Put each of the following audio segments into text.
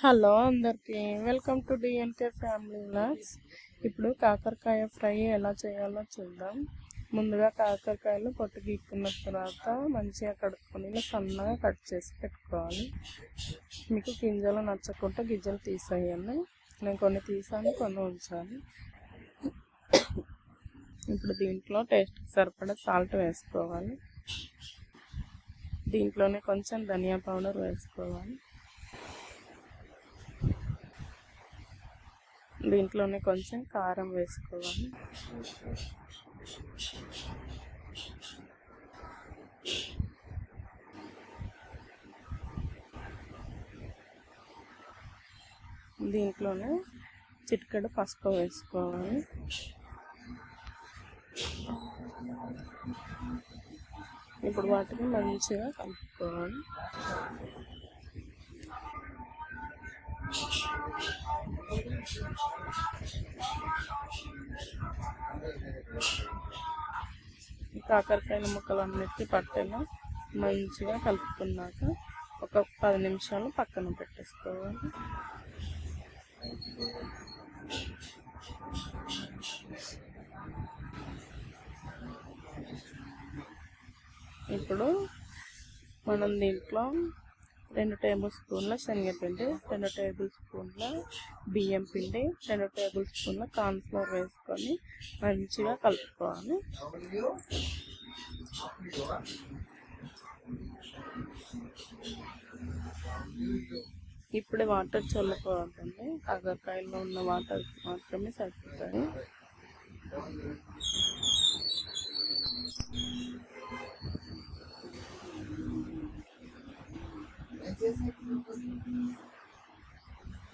Hello అందరికీ welcome to DNK family vlogs. ఇప్పుడు కాకరకాయ ఫ్రై ఎలా చేయాలో చూద్దాం. ముందుగా కాకరకాయలు పొట్టు గీక్కున్న తర్వాత మంచిగా కడుక్కొని ఇలా సన్నగా కట్ చేసి పెట్టుకోవాలి. మీకు గింజలు నచ్చకుంటే గింజలు తీసేయండి. నేను కొన్ని తీసాను, కొన్ని ఉంచాలి. ఇప్పుడు దీంట్లో టేస్ట్కి సరిపడా సాల్ట్ వేసుకోవాలి. దీంట్లోనే కొంచెం ధనియా పౌడర్ వేసుకోవాలి. దీంట్లోనే కొంచెం కారం వేసుకోవాలి. దీంట్లోనే చిటికెడు పసుపు వేసుకోవాలి. ఇప్పుడు వాటిని మంచిగా కలుపుకోవాలి. కాకరకాయల ముక్కలన్నిటికీ పట్టేలా మంచిగా కలుపుకున్నాక ఒక 10 నిమిషాలు పక్కన పెట్టేసుకోవాలి. ఇప్పుడు మనం దీంట్లో 2 టేబుల్ స్పూన్ల శనగపిండి, 2 టేబుల్ స్పూన్ల బియ్యం పిండి, 2 టేబుల్ స్పూన్ల కార్న్ఫ్లోర్ వేసుకొని మంచిగా కలుపుకోవాలి. ఇప్పుడే వాటర్ చల్లుకోవద్దండి, కాకరకాయలో ఉన్న వాటర్ మాత్రమే సరిపోతాయి.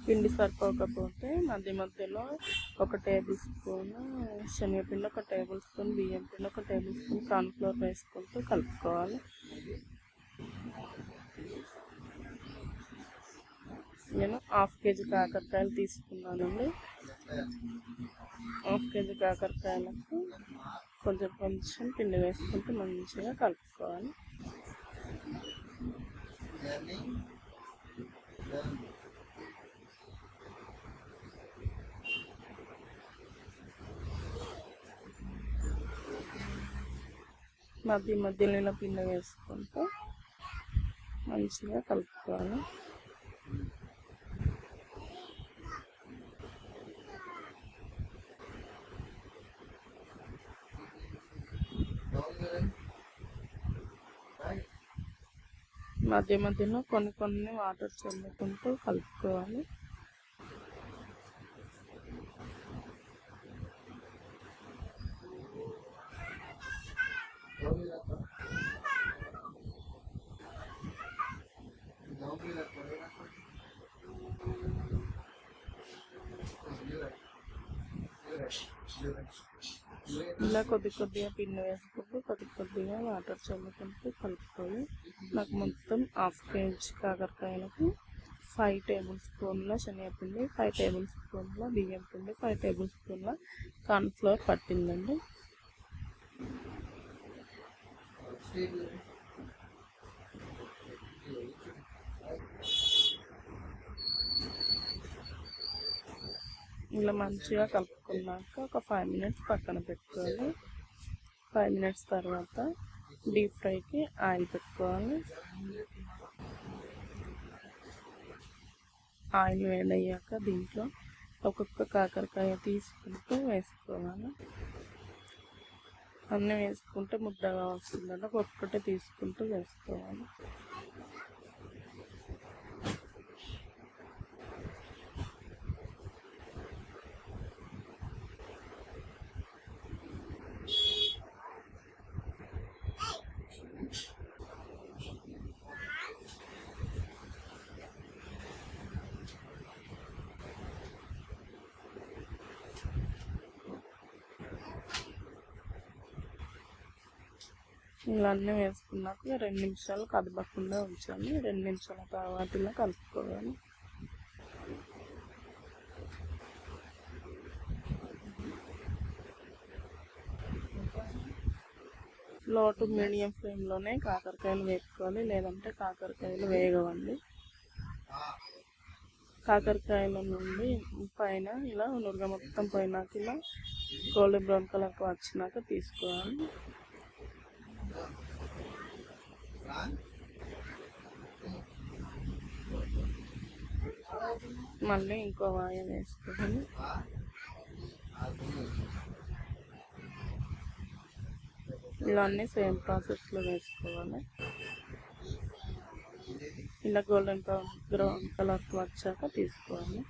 పిండి సరిపోకపోతే మధ్య మధ్యలో 1 టేబుల్ స్పూన్ శనగపిండి, 1 టేబుల్ స్పూన్ బియ్యం పిండి, 1 టేబుల్ స్పూన్ కార్న్ఫ్లోర్ వేసుకుంటూ కలుపుకోవాలి. నేను 1/2 కేజీ కాకరకాయలు తీసుకున్నానండి. 1/2 కేజీ కాకరకాయలకు కొంచెం కొంచెం పిండి వేసుకుంటూ మంచిగా కలుపుకోవాలి. మధ్య మధ్యలో పిండి వేసుకుంటూ మంచిగా కలుపుకోవాలి. మధ్య మధ్యలో కొన్ని వాటర్ చల్లుకుంటూ కలుపుకోవాలి. ఇలా కొద్దిగా పిండి వేసుకుంటూ కొద్దిగా వాటర్ చల్లుకుంటూ కలుపుకోవాలి. నాకు మొత్తం 1/2 కేజీ కాకరకాయలకు 5 టేబుల్ స్పూన్ల శనగపిండి, 5 టేబుల్ స్పూన్ల బియ్యం పిండి, 5 టేబుల్ స్పూన్ల కార్న్ఫ్లోర్ పట్టిందండి. ఇలా మంచిగా కలుపుకున్నాక ఒక 5 మినిట్స్ పక్కన పెట్టుకోవాలి. 5 మినిట్స్ తర్వాత డీప్ ఫ్రైకి ఆయిల్ పెట్టుకోవాలి. ఆయిల్ వేడయ్యాక దీంట్లో ఒక్కొక్క కాకరకాయ తీసుకుంటూ వేసుకోవాలి. అన్నీ వేసుకుంటే ముద్దగా వస్తుందండి, ఒక్కొక్కటి తీసుకుంటూ వేసుకోవాలి. ఇలా అన్నీ వేసుకున్నాక 2 నిమిషాలు కదపకుండా ఉంచాలి. 2 నిమిషాల తర్వాత ఇలా కలుపుకోవాలి. లో టు మీడియం ఫ్లేమ్లోనే కాకరకాయలు వేపుకోవాలి, లేదంటే కాకరకాయలు వేగవండి. కాకరకాయల నుండి పైన ఇలా నురగ మొత్తం పోయినాక ఇలా గోల్డెన్ బ్రౌన్ కలర్కి వచ్చినాక తీసుకోవాలి. మళ్ళీ ఇంకో వాయ వేసుకోవాలి. ఇలా అన్నీ సేమ్ ప్రాసెస్లో వేసుకోవాలి. ఇలా గోల్డెన్ బ్రౌన్ కలర్కి వచ్చాక తీసుకోవాలి.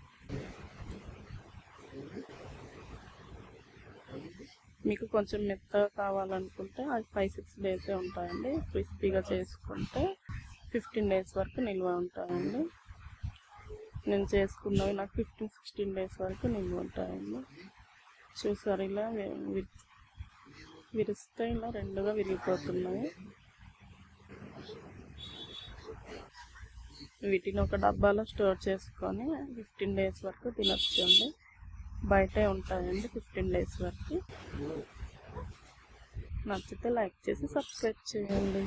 మీకు కొంచెం మెత్తగా కావాలనుకుంటే అది 5-6 డేసే ఉంటాయండి. క్రిస్పీగా చేసుకుంటే 15 డేస్ వరకు నిల్వ ఉంటాయండి. నేను చేసుకున్నవి నాకు 15-16 డేస్ వరకు నిల్వ ఉంటాయండి. చూసారు, ఇలా విరిస్తే ఇలా రెండుగా విరిగిపోతున్నాయి. వీటిని ఒక డబ్బాలో స్టోర్ చేసుకొని 15 డేస్ వరకు తినొచ్చండి. బయటే ఉంటాయండి 15 డేస్ వరకు. నచ్చితే లైక్ చేసి సబ్స్క్రైబ్ చేయండి.